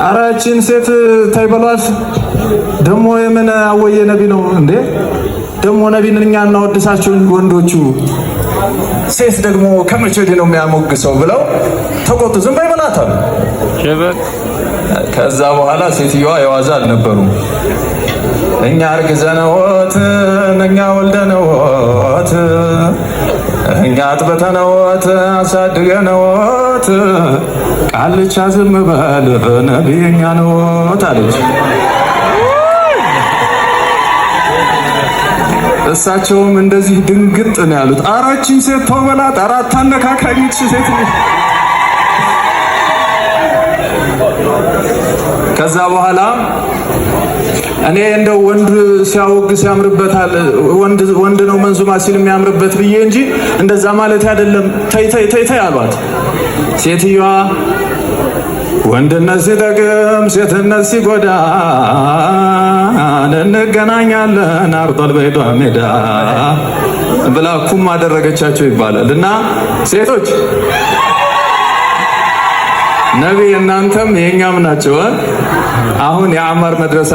አራችን ሴት ታይበሏት ደሞ የምን አወየ ነቢ ነው እንዴ? ደሞ ነቢን እኛ እናወድሳቸው ወንዶቹ ሴት ደግሞ ከመቼ ወዲህ ነው የሚያሞግሰው ብለው ተቆጡ። ዝም በይ በላታል። ከዛ በኋላ ሴትዮዋ የዋዛ አልነበሩም። እኛ አርግዘነዎት እኛ ወልደነዎት እኛ አጥብተነዎት አሳድገነዎት ቃልቻ ዝም በል ነቢየኛ ነዎት አለች። እሳቸውም እንደዚህ ድንግጥ ነው ያሉት። አራችን ሴት ተወበላት አራት አነካካኝች ሴት። ከዛ በኋላ እኔ እንደው ወንድ ሲያወግስ ያምርበታል፣ ወንድ ነው መንዙማ ሲል የሚያምርበት ብዬ እንጂ እንደዛ ማለት አይደለም፣ ተይ አሏት። ሴትዮዋ ወንድነት ሲጠቅም ሴትነት ሲጎዳ እንገናኛለን አርጧል በይዷ ሜዳ ብላ ኩም አደረገቻቸው ይባላል። እና ሴቶች ነቢይ እናንተም የኛም ናቸው። አሁን የአማር መድረሳ